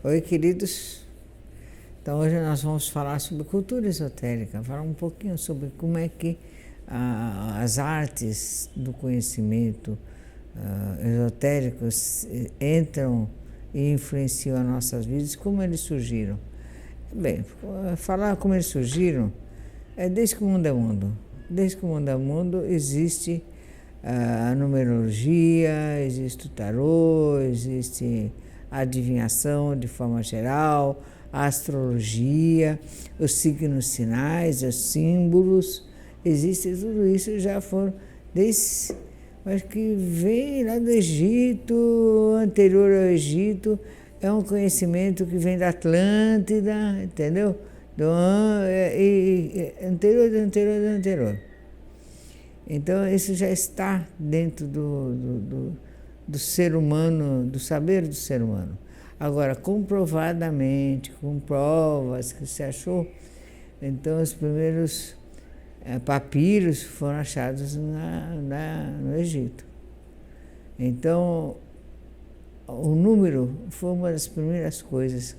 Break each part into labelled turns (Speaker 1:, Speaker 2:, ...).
Speaker 1: Oi, queridos. Então, hoje nós vamos falar sobre cultura esotérica, falar um pouquinho sobre como é que as artes do conhecimento esotéricos entram e influenciam as nossas vidas, como eles surgiram. Bem, falar como eles surgiram é desde que o mundo é mundo. Desde que o mundo é mundo existe a numerologia, existe o tarô, existe a adivinhação de forma geral, a astrologia, os signos sinais, os símbolos, existe tudo isso, já foram desde, acho que vem lá do Egito, anterior ao Egito, é um conhecimento que vem da Atlântida, entendeu? Anterior. Então, isso já está dentro do ser humano, do saber do ser humano. Agora, comprovadamente, com provas que se achou, então os primeiros papiros foram achados no Egito. Então, o número foi uma das primeiras coisas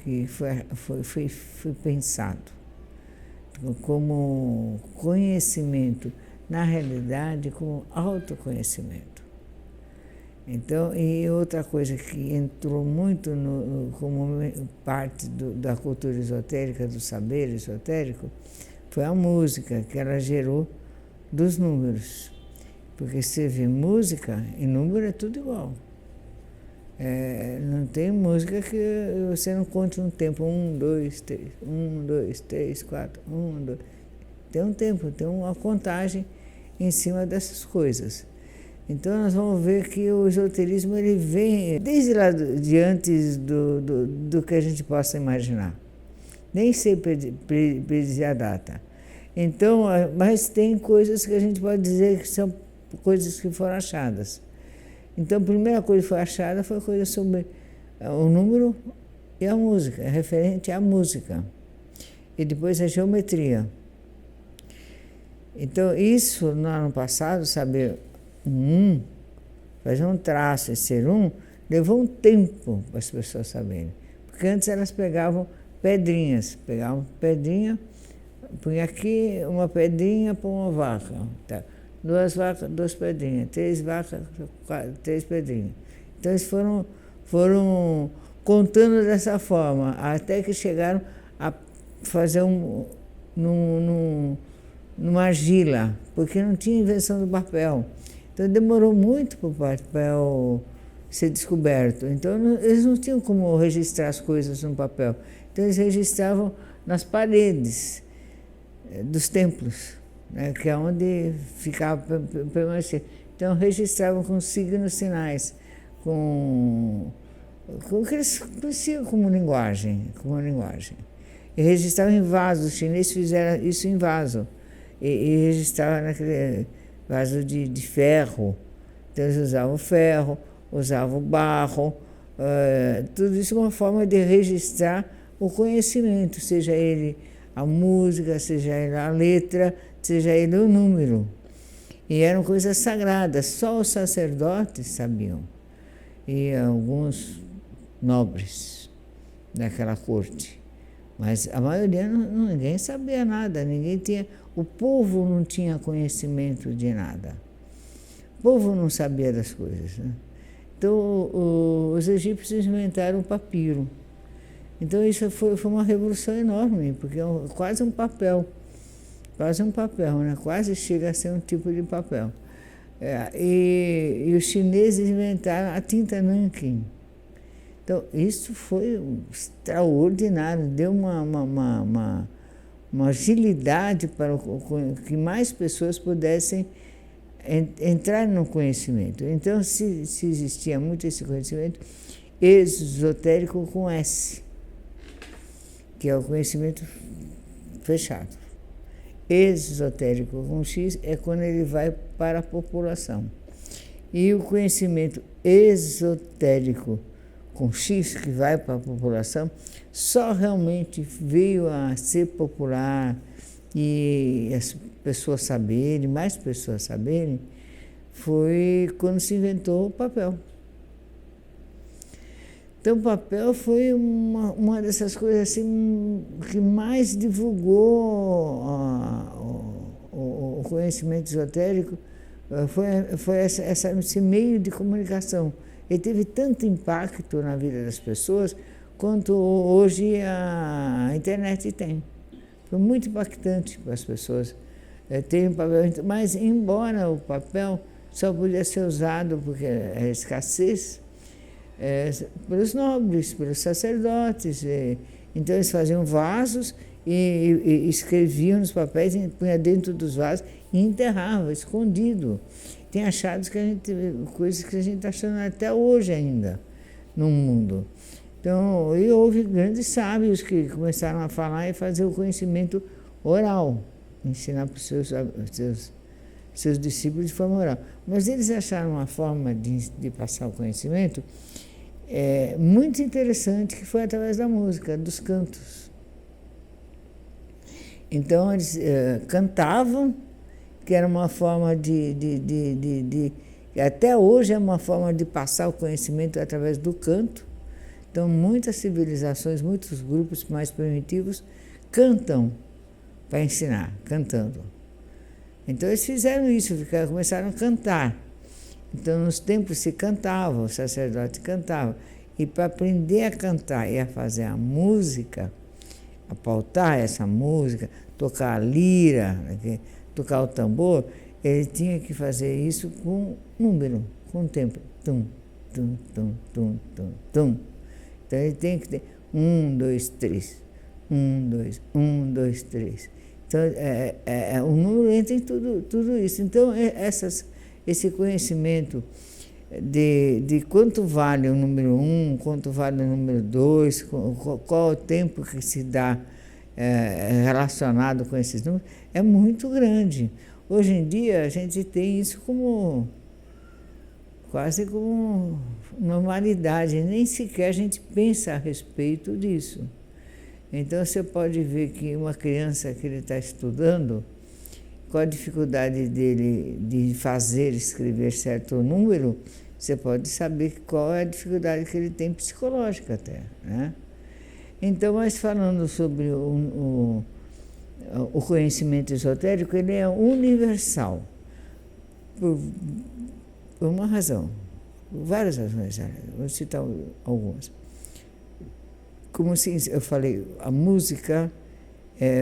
Speaker 1: que foi pensado como conhecimento, na realidade, como autoconhecimento. Então, e outra coisa que entrou muito como parte da cultura esotérica, do saber esotérico, foi a música, que ela gerou dos números. Porque você vê música, e número é tudo igual. Não tem música que você não conte um tempo, 1, 2, 3, 1, 2, 3, 4, 1, 2. Tem um tempo, tem uma contagem em cima dessas coisas. Então nós vamos ver que o esoterismo ele vem desde lá de antes do que a gente possa imaginar. Nem sei predizer a data. Então, mas tem coisas que a gente pode dizer que são coisas que foram achadas. Então, a primeira coisa que foi achada foi coisa sobre o número e a música, referente à música. E depois a geometria. Então, isso no ano passado, saber fazer um traço e ser levou um tempo para as pessoas saberem. Porque antes elas pegavam pedrinha, punha aqui uma pedrinha para uma vaca. Tá? 2 vacas, 2 pedrinhas, 3 vacas, 3 pedrinhas. Então eles foram contando dessa forma, até que chegaram a fazer numa argila, porque não tinha invenção do papel. Então demorou muito para o papel ser descoberto. Então eles não tinham como registrar as coisas no papel. Então eles registravam nas paredes dos templos, né, que é onde ficava permanecer. Então registravam com signos sinais, com o que eles conheciam como linguagem. E registravam em vaso, os chineses fizeram isso em vaso, e registravam naquele vaso de ferro. Então eles usavam ferro, usavam barro, tudo isso é uma forma de registrar o conhecimento, seja ele a música, seja ele a letra, seja ele o número. E eram coisas sagradas, só os sacerdotes sabiam. E alguns nobres daquela corte. Mas a maioria, ninguém sabia nada, ninguém tinha... O povo não tinha conhecimento de nada. O povo não sabia das coisas. Né? Então, os egípcios inventaram o papiro. Então, isso foi uma revolução enorme, porque é quase um papel, né? Quase chega a ser um tipo de papel. E os chineses inventaram a tinta nanquim. Então, isso foi extraordinário, deu uma agilidade para que mais pessoas pudessem entrar no conhecimento. Então, se existia muito esse conhecimento esotérico com S, que é o conhecimento fechado. Esotérico com X é quando ele vai para a população. E o conhecimento esotérico com X, que vai para a população, só realmente veio a ser popular e as pessoas saberem, mais pessoas saberem, foi quando se inventou o papel. Então, o papel foi uma dessas coisas assim, que mais divulgou o conhecimento esotérico, foi esse meio de comunicação. Ele teve tanto impacto na vida das pessoas quanto hoje a internet tem. Foi muito impactante para as pessoas. Tem um papel, mas embora o papel só podia ser usado porque é escassez, pelos nobres, pelos sacerdotes. Então eles faziam vasos e escreviam nos papéis, punha dentro dos vasos e enterrava, escondido. Tem achados coisas que a gente está achando até hoje ainda no mundo. Então, e houve grandes sábios que começaram a falar e fazer o conhecimento oral, ensinar para os seus discípulos de forma oral. Mas eles acharam uma forma de passar o conhecimento muito interessante, que foi através da música, dos cantos. Então, eles cantavam, que era uma forma até hoje é uma forma de passar o conhecimento através do canto. Então, muitas civilizações, muitos grupos mais primitivos cantam para ensinar, cantando. Então, eles fizeram isso, começaram a cantar. Então, nos templos se cantava, o sacerdote cantava. E para aprender a cantar e a fazer a música, a pautar essa música, tocar a lira, tocar o tambor, ele tinha que fazer isso com número, com tempo. Tum, tum, tum, tum, tum, tum. Então, ele tem que ter 1, 2, 3. 1, 2, 1, 2, 3. Então, o número entra em tudo isso. Então, esse conhecimento de quanto vale o número 1, quanto vale o número 2, qual o tempo que se dá relacionado com esses números, é muito grande. Hoje em dia, a gente tem isso quase como normalidade, nem sequer a gente pensa a respeito disso. Então, você pode ver que uma criança que ele está estudando, qual a dificuldade dele de escrever certo número, você pode saber qual é a dificuldade que ele tem psicológica até, né? Então, mas falando sobre o conhecimento esotérico, ele é universal, por uma razão, por várias razões, vou citar algumas. Como eu falei, a música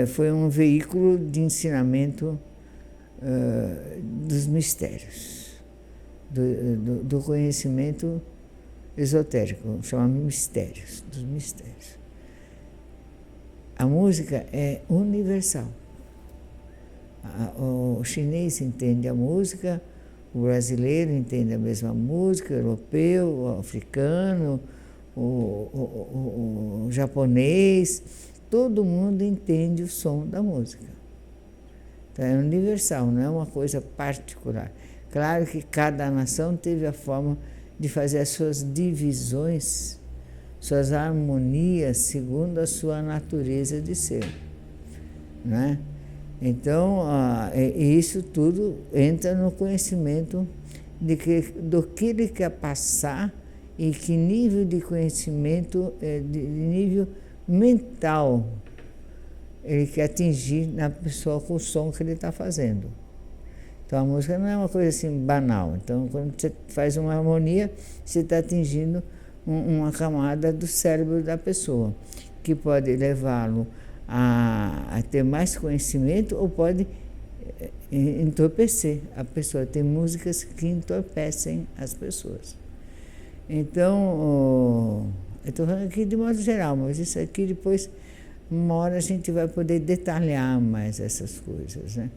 Speaker 1: foi um veículo de ensinamento dos mistérios, do conhecimento esotérico, chama mistérios, dos mistérios. A música é universal. O chinês entende a música, o brasileiro entende a mesma música, o europeu, o africano, o japonês, todo mundo entende o som da música. Então é universal, não é uma coisa particular. Claro que cada nação teve a forma de fazer as suas divisões, suas harmonias, segundo a sua natureza de ser, né? Então, isso tudo entra no conhecimento do que ele quer passar e que nível de conhecimento, de nível mental ele quer atingir na pessoa com o som que ele está fazendo. Então, a música não é uma coisa assim banal. Então, quando você faz uma harmonia, você está atingindo uma camada do cérebro da pessoa, que pode levá-lo a ter mais conhecimento ou pode entorpecer a pessoa. Tem músicas que entorpecem as pessoas. Então, eu estou falando aqui de modo geral, mas isso aqui depois, uma hora a gente vai poder detalhar mais essas coisas, né?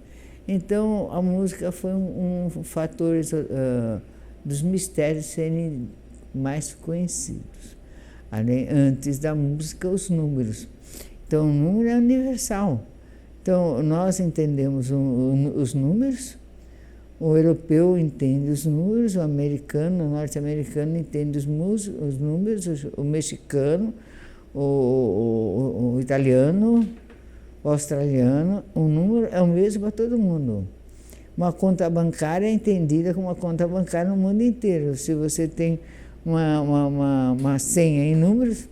Speaker 1: Então, a música foi um fator dos mistérios serem mais conhecidos. Antes da música, os números. Então, o número é universal. Então, nós entendemos os números, o europeu entende os números, o americano, o norte-americano entende os números, o mexicano, o italiano, o australiano, o número é o mesmo para todo mundo. Uma conta bancária é entendida como uma conta bancária no mundo inteiro. Se você tem uma senha em números,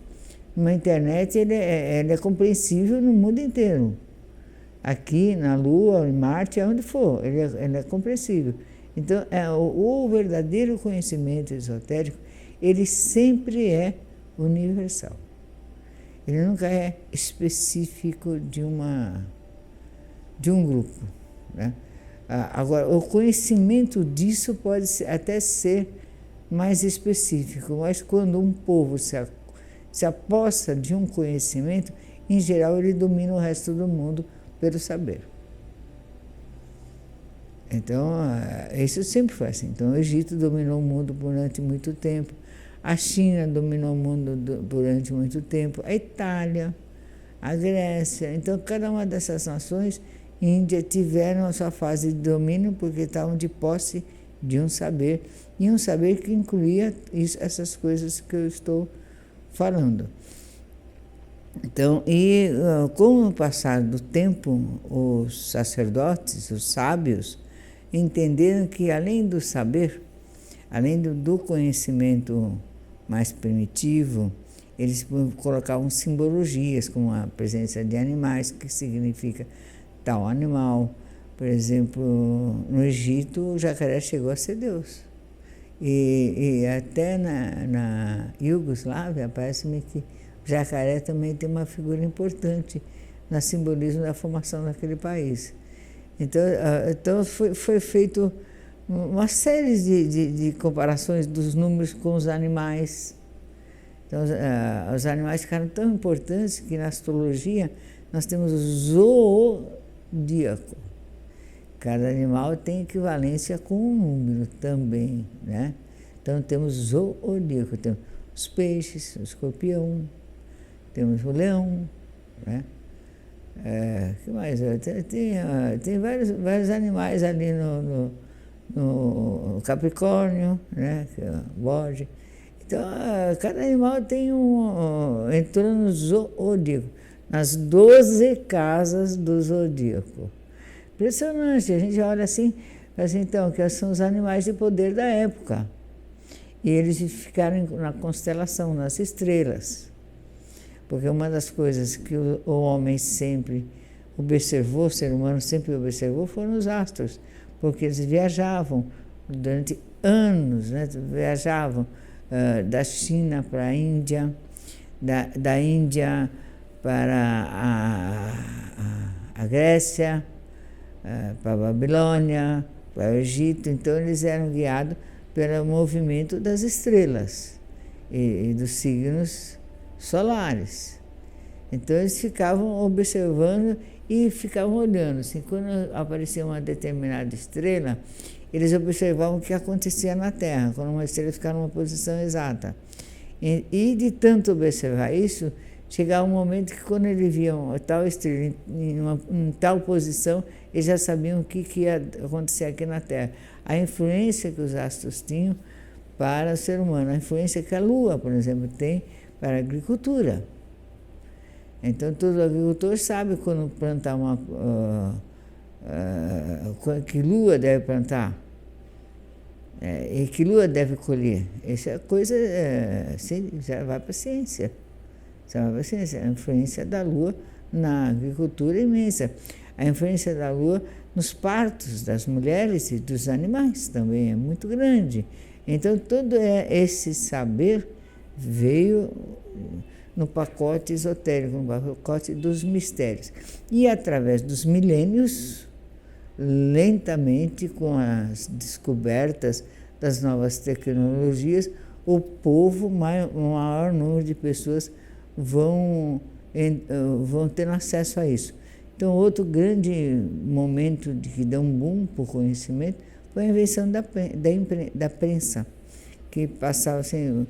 Speaker 1: uma internet ele é compreensível no mundo inteiro. Aqui, na Lua, em Marte, aonde for, ele é compreensível. Então, o verdadeiro conhecimento esotérico, ele sempre é universal. Ele nunca é específico de um grupo, né? Agora, o conhecimento disso pode até ser mais específico, mas quando um povo se aposta de um conhecimento, em geral ele domina o resto do mundo pelo saber. Então, isso sempre foi assim. Então, o Egito dominou o mundo durante muito tempo, a China dominou o mundo durante muito tempo, a Itália, a Grécia. Então, cada uma dessas nações, Índia, tiveram a sua fase de domínio porque estavam de posse de um saber, e um saber que incluía essas coisas que eu estou falando. Então, com o passar do tempo, os sacerdotes, os sábios, entenderam que além do saber, além do conhecimento mais primitivo, eles colocavam simbologias, como a presença de animais, que significa tal animal. Por exemplo, no Egito, o jacaré chegou a ser Deus. E até na Iugoslávia, parece-me que o jacaré também tem uma figura importante no simbolismo da formação daquele país. Então foi feito uma série de comparações dos números com os animais. Então, os animais ficaram tão importantes que na astrologia nós temos o zodíaco. Cada animal tem equivalência com um número também, né? Então temos zodíaco, temos os peixes, o escorpião, temos o leão, né? Que mais? Tem vários animais ali no Capricórnio, né? Que é o bode. Então, cada animal entrou no zodíaco, nas 12 casas do zodíaco. Impressionante, a gente olha assim, então, que são os animais de poder da época. E eles ficaram na constelação, nas estrelas. Porque uma das coisas que o homem sempre observou, o ser humano sempre observou, foram os astros. Porque eles viajavam durante anos, né? Viajavam da China para a Índia, da Índia para a Grécia, para a Babilônia, para o Egito. Então, eles eram guiados pelo movimento das estrelas e dos signos solares. Então, eles ficavam observando e ficavam olhando. Assim, quando aparecia uma determinada estrela, eles observavam o que acontecia na Terra, quando uma estrela ficava numa posição exata. E de tanto observar isso, chegava um momento que quando eles viam tal estrela em tal posição, eles já sabiam o que ia acontecer aqui na Terra. A influência que os astros tinham para o ser humano, a influência que a Lua, por exemplo, tem para a agricultura. Então, todo agricultor sabe quando plantar que lua deve plantar e que lua deve colher. Essa coisa já vai para a ciência. A influência da lua na agricultura é imensa. A influência da lua nos partos das mulheres e dos animais também é muito grande. Então, todo esse saber veio no pacote esotérico, no pacote dos mistérios. E através dos milênios, lentamente, com as descobertas das novas tecnologias, o povo, o maior número de pessoas vão ter acesso a isso. Então, outro grande momento que deu um boom para o conhecimento foi a invenção da prensa, que passava assim,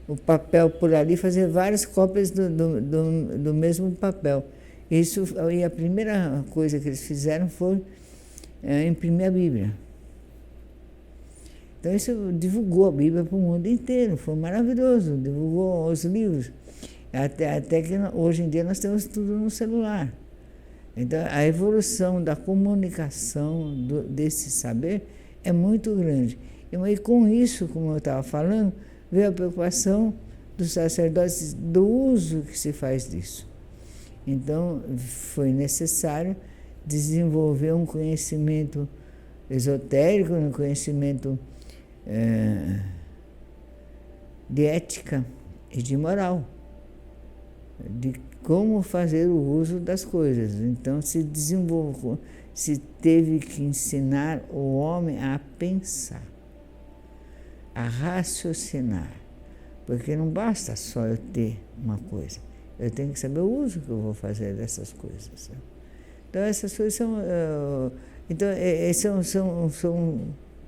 Speaker 1: o papel por ali, fazer várias cópias do mesmo papel. E a primeira coisa que eles fizeram foi imprimir a Bíblia. Então, isso divulgou a Bíblia para o mundo inteiro, foi maravilhoso, divulgou os livros. Até que hoje em dia nós temos tudo no celular. Então, a evolução da comunicação desse saber é muito grande. E com isso, como eu estava falando, veio a preocupação dos sacerdotes do uso que se faz disso. Então, foi necessário desenvolver um conhecimento esotérico, um conhecimento de ética e de moral, de como fazer o uso das coisas. Então, se teve que ensinar o homem a pensar, a raciocinar, porque não basta só eu ter uma coisa, eu tenho que saber o uso que eu vou fazer dessas coisas. Então, essas coisas são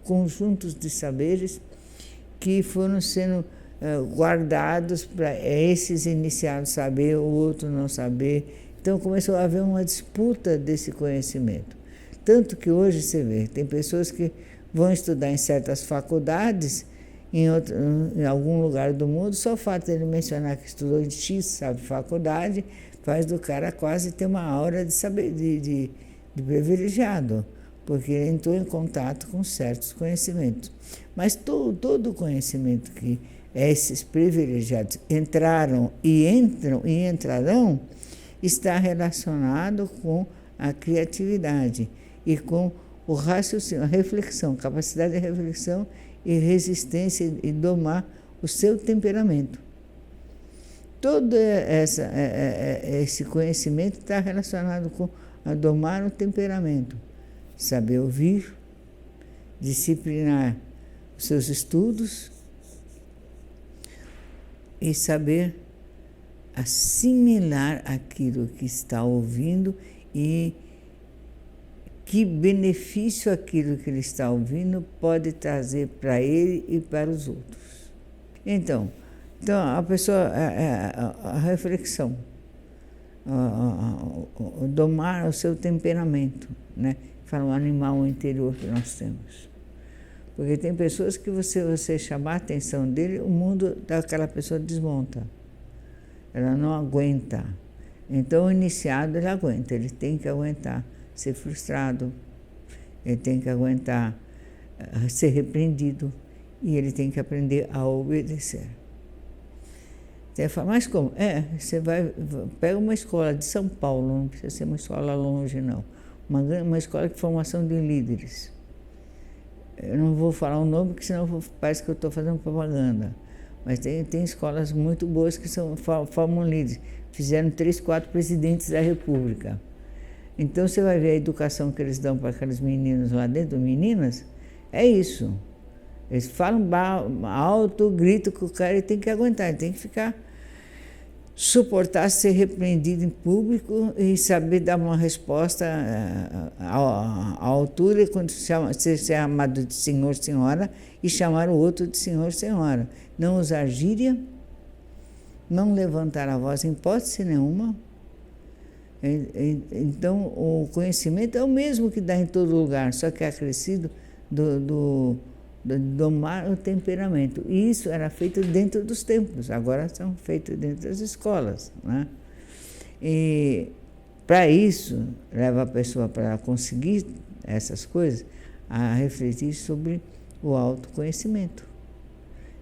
Speaker 1: conjuntos de saberes que foram sendo guardados para esses iniciados saber, o outro não saber. Então, começou a haver uma disputa desse conhecimento. Tanto que hoje você vê, tem pessoas que vão estudar em certas faculdades, em algum lugar do mundo, só o fato de ele mencionar que estudou em X, sabe, faculdade, faz do cara quase ter uma aura de saber, de privilegiado, porque ele entrou em contato com certos conhecimentos. Mas todo conhecimento que esses privilegiados entraram e entram e entrarão está relacionado com a criatividade e com o raciocínio, a reflexão, capacidade de reflexão e resistência e domar o seu temperamento. Todo esse conhecimento está relacionado com a domar o temperamento, saber ouvir, disciplinar os seus estudos e saber assimilar aquilo que está ouvindo e que benefício aquilo que ele está ouvindo pode trazer para ele e para os outros. Então a pessoa, a reflexão, domar o seu temperamento, né? Fala o animal interior que nós temos. Porque tem pessoas que você chamar a atenção dele, o mundo daquela pessoa desmonta. Ela não aguenta. Então, o iniciado, ele aguenta, ele tem que aguentar ser frustrado, ele tem que aguentar ser repreendido e ele tem que aprender a obedecer. Você fala, mas como? Você pega uma escola de São Paulo, não precisa ser uma escola longe, não. Uma escola de formação de líderes. Eu não vou falar o nome, porque senão parece que eu estou fazendo propaganda. Mas tem escolas muito boas que formam líderes. Fizeram 3, 4 presidentes da República. Então, você vai ver a educação que eles dão para aqueles meninos lá dentro, meninas, é isso. Eles falam alto, grito que o cara tem que aguentar, ele tem que suportar ser repreendido em público e saber dar uma resposta à altura, quando ser chamado de senhor, senhora, e chamar o outro de senhor, senhora. Não usar gíria, não levantar a voz em hipótese nenhuma. Então, o conhecimento é o mesmo que dá em todo lugar, só que é acrescido do domar o temperamento. E isso era feito dentro dos templos, agora são feitos dentro das escolas, né? E para isso, leva a pessoa para conseguir essas coisas a refletir sobre o autoconhecimento.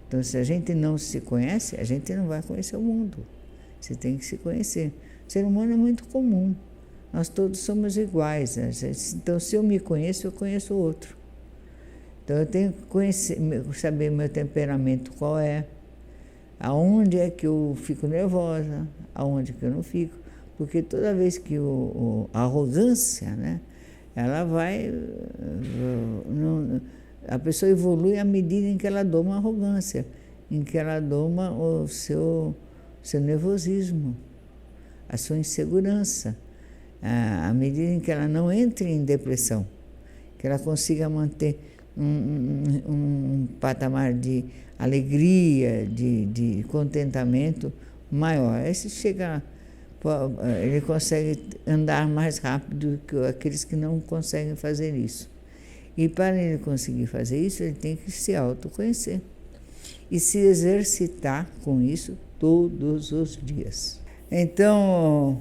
Speaker 1: Então, se a gente não se conhece, a gente não vai conhecer o mundo. Você tem que se conhecer. O ser humano é muito comum. Nós todos somos iguais. Né? Então, se eu me conheço, eu conheço o outro. Então, eu tenho que saber meu temperamento qual é, aonde é que eu fico nervosa, aonde que eu não fico. Porque toda vez que a arrogância, né, ela vai... a pessoa evolui à medida em que ela doma a arrogância, em que ela doma o seu nervosismo, a sua insegurança, à medida em que ela não entre em depressão, que ela consiga manter um patamar de alegria, de contentamento maior. Aí se chegar, ele consegue andar mais rápido que aqueles que não conseguem fazer isso. E para ele conseguir fazer isso, ele tem que se autoconhecer e se exercitar com isso todos os dias. Então,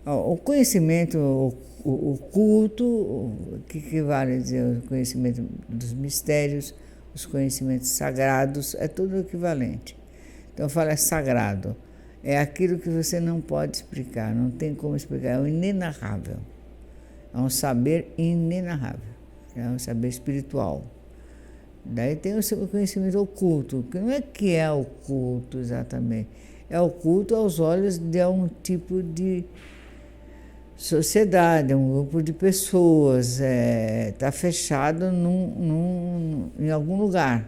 Speaker 1: o conhecimento, o culto, que equivale a dizer o conhecimento dos mistérios, os conhecimentos sagrados, é tudo equivalente. Então, eu falo é sagrado. É aquilo que você não pode explicar, não tem como explicar, é o inenarrável. É um saber inenarrável, é um saber espiritual. Daí tem o seu conhecimento oculto, que não é que é oculto exatamente, é oculto aos olhos de um tipo de sociedade, um grupo de pessoas, está fechado em algum lugar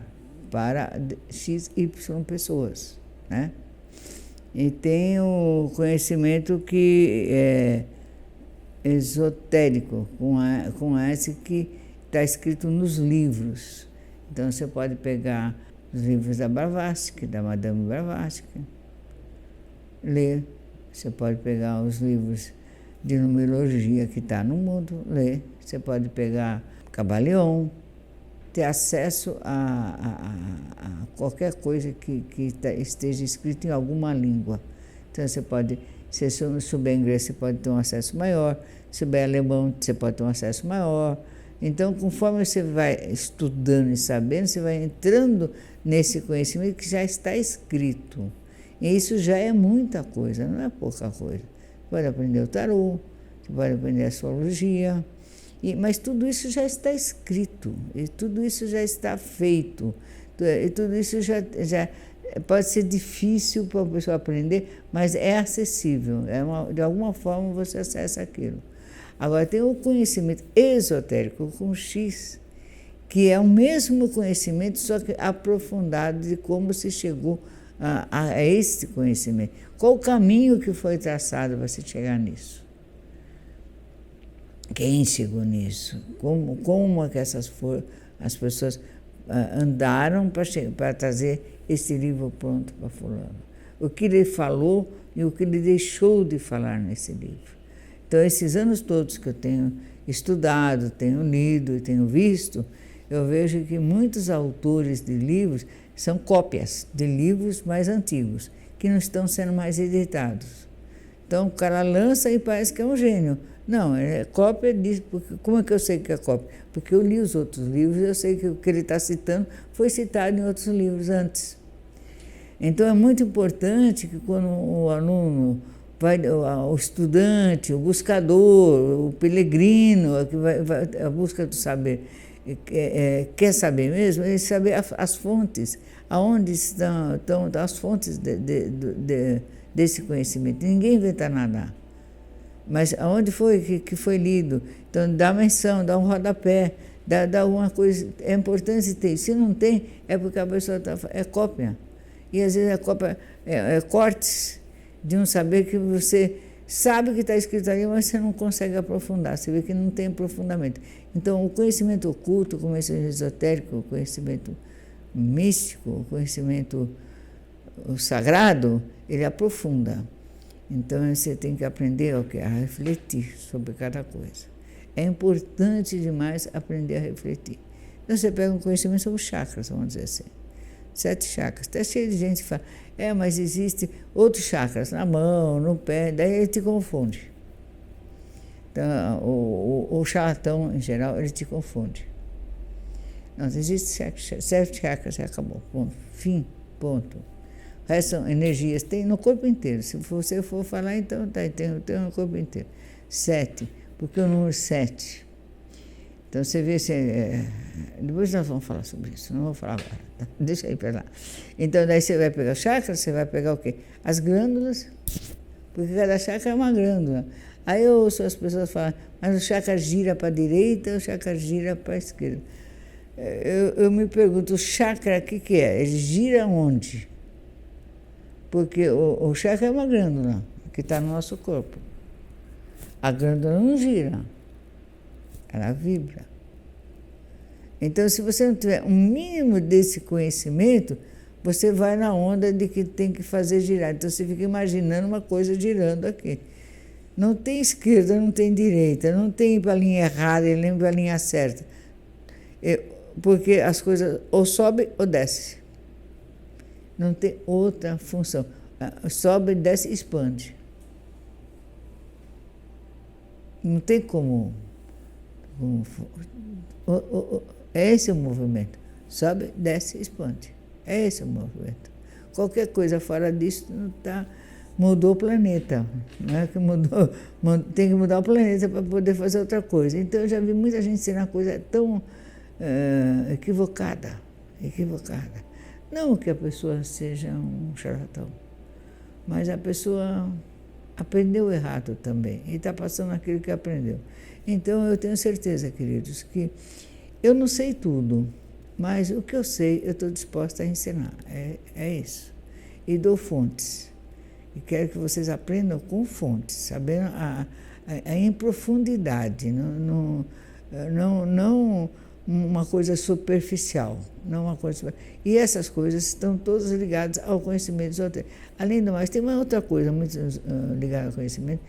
Speaker 1: para x, y pessoas, né? E tem o conhecimento que é esotérico, com esse que está escrito nos livros. Então você pode pegar os livros da Blavatsky, da Madame Blavatsky, ler. Você pode pegar os livros de numerologia que está no mundo, ler. Você pode pegar Caballion, ter acesso a qualquer coisa que esteja escrito em alguma língua. Então você pode, se souber inglês, você pode ter um acesso maior, se souber alemão, você pode ter um acesso maior. Então, conforme você vai estudando e sabendo, você vai entrando nesse conhecimento que já está escrito. E isso já é muita coisa, não é pouca coisa. Você pode aprender o tarô, você pode aprender a astrologia, mas tudo isso já está escrito, e tudo isso já está feito, e tudo isso já pode ser difícil para a pessoa aprender, mas é acessível, de alguma forma você acessa aquilo. Agora tem o conhecimento esotérico com X, que é o mesmo conhecimento, só que aprofundado de como se chegou a esse conhecimento. Qual o caminho que foi traçado para se chegar nisso? Quem chegou nisso? Como é que as pessoas andaram para trazer esse livro pronto para fulano? O que ele falou e o que ele deixou de falar nesse livro. Então, esses anos todos que eu tenho estudado, tenho lido e tenho visto, eu vejo que muitos autores de livros são cópias de livros mais antigos, que não estão sendo mais editados. Então, o cara lança e parece que é um gênio. Não, é cópia disso. Como é que eu sei que é cópia? Porque eu li os outros livros e eu sei que o que ele está citando foi citado em outros livros antes. Então, é muito importante que quando o aluno o estudante, o buscador, o peregrino, que vai à busca do saber, quer saber mesmo, ele saber as fontes, aonde estão as fontes desse conhecimento. Ninguém inventa nada. Mas aonde foi que foi lido? Então, dá menção, dá um rodapé, dá alguma coisa. É importante ter. Se não tem, é porque a pessoa é cópia. E às vezes a cópia é cortes de um saber que você sabe que está escrito ali, mas você não consegue aprofundar, você vê que não tem aprofundamento. Então, o conhecimento oculto, o conhecimento esotérico, o conhecimento místico, o conhecimento sagrado, ele aprofunda. Então, você tem que aprender a refletir sobre cada coisa. É importante demais aprender a refletir. Então, você pega um conhecimento sobre os chakras, vamos dizer assim. 7 chakras. Está cheio de gente que fala, mas existe outros chakras, na mão, no pé, daí ele te confunde. Então, o charlatão, em geral, ele te confunde. Não, existe 7 chakras, acabou, ponto. Fim, ponto. O resto são energias, tem no corpo inteiro. Se você for falar, então tem no corpo inteiro. 7, porque o número 7. Então, você vê se... depois nós vamos falar sobre isso, não vou falar agora, tá? Deixa aí para lá. Então, daí você vai pegar chakras, você vai pegar o quê? As glândulas, porque cada chakra é uma glândula. Aí eu ouço as pessoas falarem, mas o chakra gira para a direita, o chakra gira para a esquerda. Eu me pergunto, o chakra, o que é? Ele gira onde? Porque o chakra é uma glândula que está no nosso corpo. A glândula não gira. Ela vibra. Então, se você não tiver um mínimo desse conhecimento, você vai na onda de que tem que fazer girar. Então, você fica imaginando uma coisa girando aqui. Não tem esquerda, não tem direita, não tem para a linha errada, nem para a linha certa. Porque as coisas ou sobe ou desce. Não tem outra função. Sobe, desce, expande. Não tem como... É esse o movimento. Sobe, desce, expande. É esse o movimento. Qualquer coisa fora disso mudou o planeta. Não é que tem que mudar o planeta para poder fazer outra coisa. Então eu já vi muita gente ensinar coisa tão equivocada. Não que a pessoa seja um charlatão, mas a pessoa aprendeu errado também e está passando aquilo que aprendeu. Então eu tenho certeza, queridos, que eu não sei tudo, mas o que eu sei eu estou disposta a ensinar. É isso. E dou fontes. E quero que vocês aprendam com fontes, sabendo em profundidade, não uma coisa superficial. Não uma coisa, e essas coisas estão todas ligadas ao conhecimento esotérico. Além do mais, tem uma outra coisa muito ligada ao conhecimento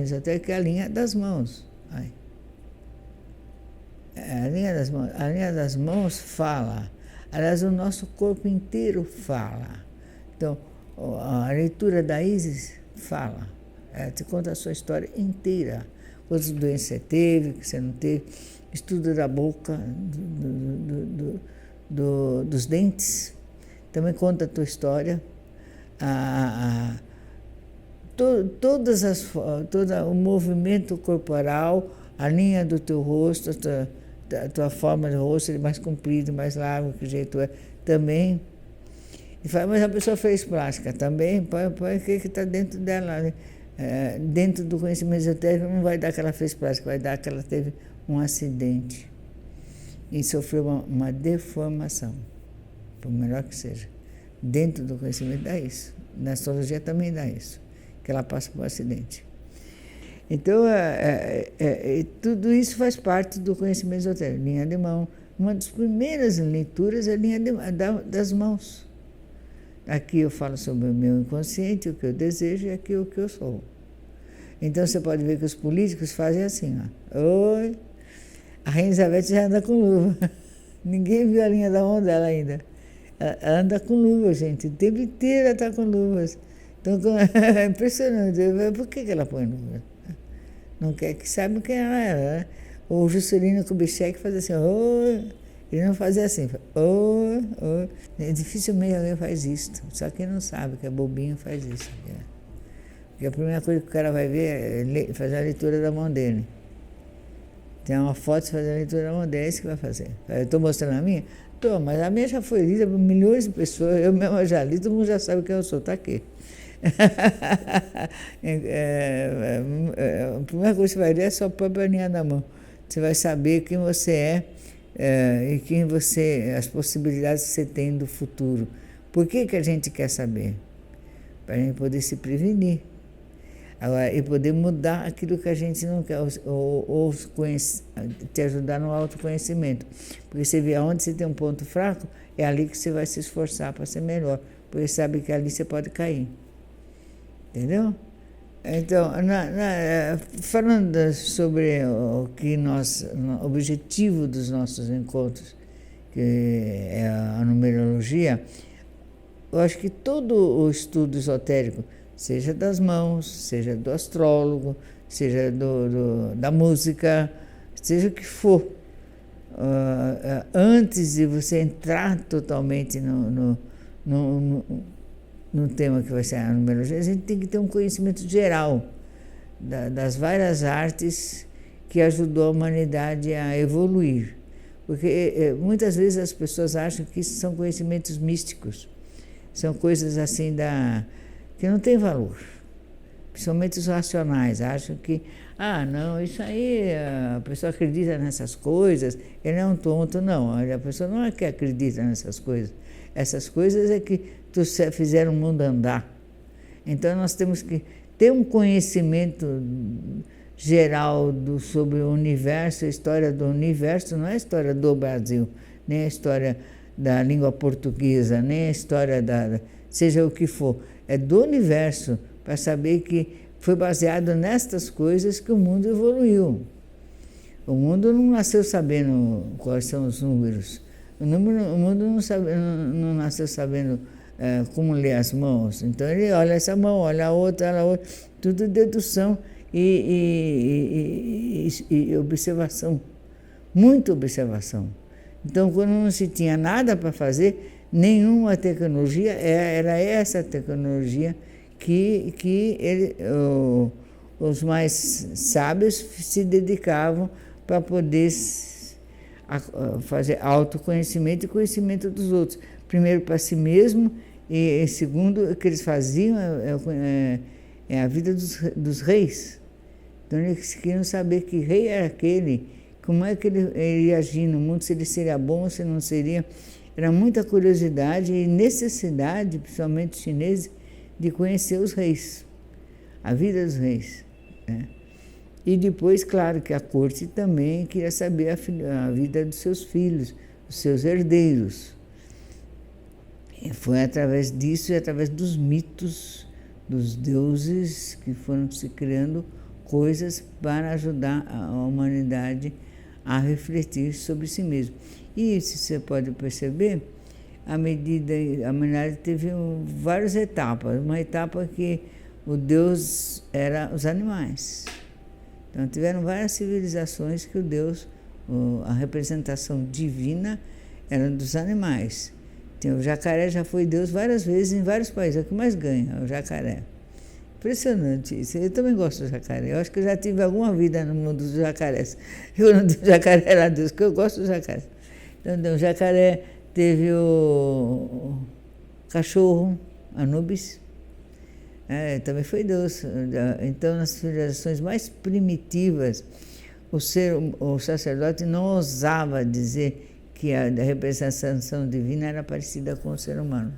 Speaker 1: esotérico, que é a linha das mãos. A linha das mãos fala. Aliás, o nosso corpo inteiro fala. Então, a leitura da Isis fala. Ela te conta a sua história inteira. Quantas doenças você teve, que você não teve. Estudo da boca, dos dentes. Também conta a tua história. Todo o movimento corporal, a linha do teu rosto, a tua forma de rosto, ele mais comprido, mais largo, que jeito é, também. E fala, mas a pessoa fez plástica também, põe o que está dentro dela. Né? Dentro do conhecimento esotérico não vai dar que ela fez plástica, vai dar que ela teve um acidente e sofreu uma deformação, por melhor que seja. Dentro do conhecimento dá isso. Na astrologia também dá isso, que ela passa por um acidente. Então, tudo isso faz parte do conhecimento esotérico. Linha de mão. Uma das primeiras leituras é a linha das mãos. Aqui eu falo sobre o meu inconsciente, o que eu desejo, e aqui o que eu sou. Então, você pode ver que os políticos fazem assim, ó. Oi, a Rainha Elizabeth já anda com luva. Ninguém viu a linha da mão dela ainda. Ela anda com luva, gente. O tempo inteiro ela está com luvas. Então, é impressionante. Por que ela põe luva? Não quer que saiba quem ela era, né? O Juscelino Kubitschek fazia assim, oi. Ele não fazia assim, oi, oi. Dificilmente alguém faz isso. Só quem não sabe, que é bobinho, faz isso. Porque a primeira coisa que o cara vai ver é fazer a leitura da mão dele. Tem uma foto de fazer a leitura da mão dele, é isso que vai fazer. Eu estou mostrando a minha? Estou, mas a minha já foi lida por milhões de pessoas, eu mesma já li, todo mundo já sabe quem eu sou, está aqui. A primeira coisa que você vai ler é a sua própria linha da mão. Você vai saber quem você é e quem as possibilidades que você tem do futuro. Por que a gente quer saber? Para a gente poder se prevenir. Agora, e poder mudar aquilo que a gente não quer, ou te ajudar no autoconhecimento. Porque você vê aonde você tem um ponto fraco, é ali que você vai se esforçar para ser melhor. Porque sabe que ali você pode cair. Entendeu? Então, falando sobre o objetivo dos nossos encontros, que é a numerologia, eu acho que todo o estudo esotérico, seja das mãos, seja do astrólogo, seja da música, seja o que for, antes de você entrar totalmente no tema que vai ser a numerologia, a gente tem que ter um conhecimento geral das várias artes que ajudou a humanidade a evoluir. Porque muitas vezes as pessoas acham que isso são conhecimentos místicos, são coisas assim que não tem valor, principalmente os racionais, acham que, não, isso aí, a pessoa acredita nessas coisas, ele é um tonto. Não, a pessoa não é que acredita nessas coisas, essas coisas é que fizeram o mundo andar. Então nós temos que ter um conhecimento geral sobre o universo, a história do universo, não é a história do Brasil, nem a história da língua portuguesa, nem a história seja o que for, é do universo, para saber que foi baseado nestas coisas que o mundo evoluiu. O mundo não nasceu sabendo quais são os números. O mundo não nasceu sabendo como ler as mãos. Então ele olha essa mão, olha a outra, tudo dedução e observação, muita observação. Então, quando não se tinha nada para fazer, nenhuma tecnologia, era essa tecnologia que os mais sábios se dedicavam para poder fazer autoconhecimento e conhecimento dos outros. Primeiro para si mesmo e segundo, o que eles faziam é a vida dos reis. Então eles queriam saber que rei era aquele, como é que ele ia agir no mundo, se ele seria bom ou se não seria. Era muita curiosidade e necessidade, principalmente os chineses, de conhecer os reis, a vida dos reis, né? E depois, claro, que a corte também queria saber a vida dos seus filhos, dos seus herdeiros. E foi através disso e através dos mitos, dos deuses, que foram se criando coisas para ajudar a humanidade a refletir sobre si mesmo. E isso você pode perceber, a humanidade teve várias etapas. Uma etapa que o Deus era os animais. Então tiveram várias civilizações que o Deus, a representação divina, era dos animais. Então, o jacaré já foi Deus várias vezes em vários países, é o que mais ganha, o jacaré. Impressionante isso. Eu também gosto do jacaré. Eu acho que eu já tive alguma vida no mundo dos jacarés. Eu não do jacaré era Deus, porque eu gosto do jacaré. Então, o jacaré teve o cachorro, Anubis, também foi Deus. Então, nas civilizações mais primitivas, o sacerdote não ousava dizer que a representação divina era parecida com o ser humano.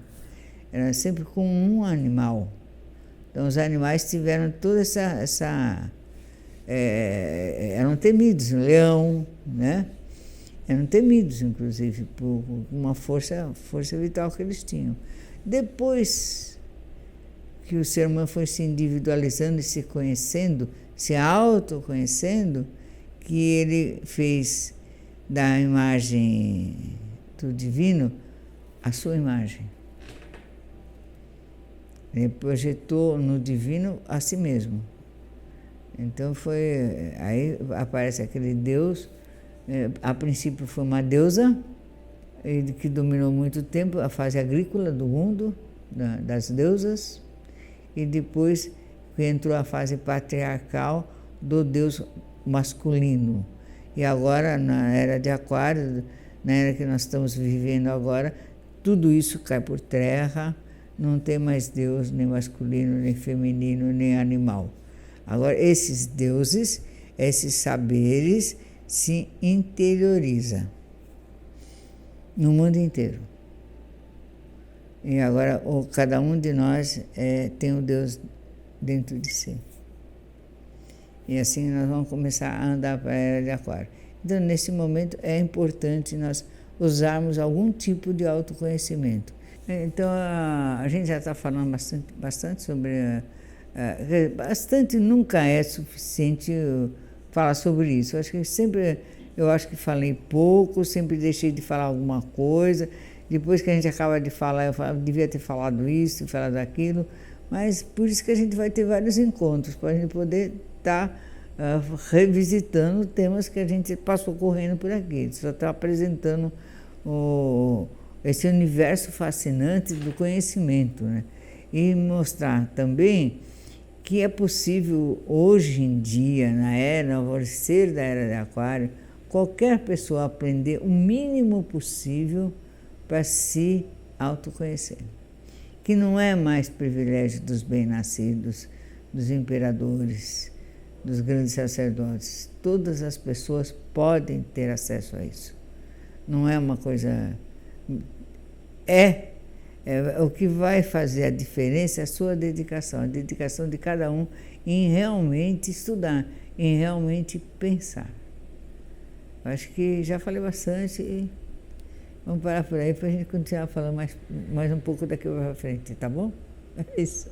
Speaker 1: Era sempre com um animal. Então, os animais tiveram toda eram temidos, o leão, né? Eram temidos, inclusive, por uma força vital que eles tinham. Depois que o ser humano foi se individualizando e se conhecendo, se autoconhecendo, que ele fez da imagem do divino a sua imagem. Ele projetou no divino a si mesmo. Então aí aparece aquele Deus, a princípio foi uma deusa, que dominou muito tempo a fase agrícola do mundo, das deusas, e depois entrou a fase patriarcal do Deus masculino. E agora, na era de Aquário, na era que nós estamos vivendo agora, tudo isso cai por terra, não tem mais Deus nem masculino, nem feminino, nem animal. Agora, esses deuses, esses saberes, se interiorizam no mundo inteiro. E agora, cada um de nós tem um Deus dentro de si. E assim nós vamos começar a andar para a era de Aquário. Então, nesse momento, é importante nós usarmos algum tipo de autoconhecimento. Então, a gente já está falando bastante sobre... bastante nunca é suficiente falar sobre isso. Eu acho que falei pouco, sempre deixei de falar alguma coisa. Depois que a gente acaba de falar, eu devia ter falado isso, falado aquilo. Mas por isso que a gente vai ter vários encontros, para a gente poder estar revisitando temas que a gente passou correndo por aqui. Só está apresentando esse universo fascinante do conhecimento, né? E mostrar também que é possível hoje em dia, no alvorecer da era de Aquário, qualquer pessoa aprender o mínimo possível para se autoconhecer. Que não é mais privilégio dos bem-nascidos, dos imperadores, dos grandes sacerdotes. Todas as pessoas podem ter acesso a isso. Não é uma coisa... o que vai fazer a diferença é a sua dedicação, a dedicação de cada um em realmente estudar, em realmente pensar. Acho que já falei bastante e vamos parar por aí para a gente continuar falando mais um pouco daqui para frente, tá bom? É isso.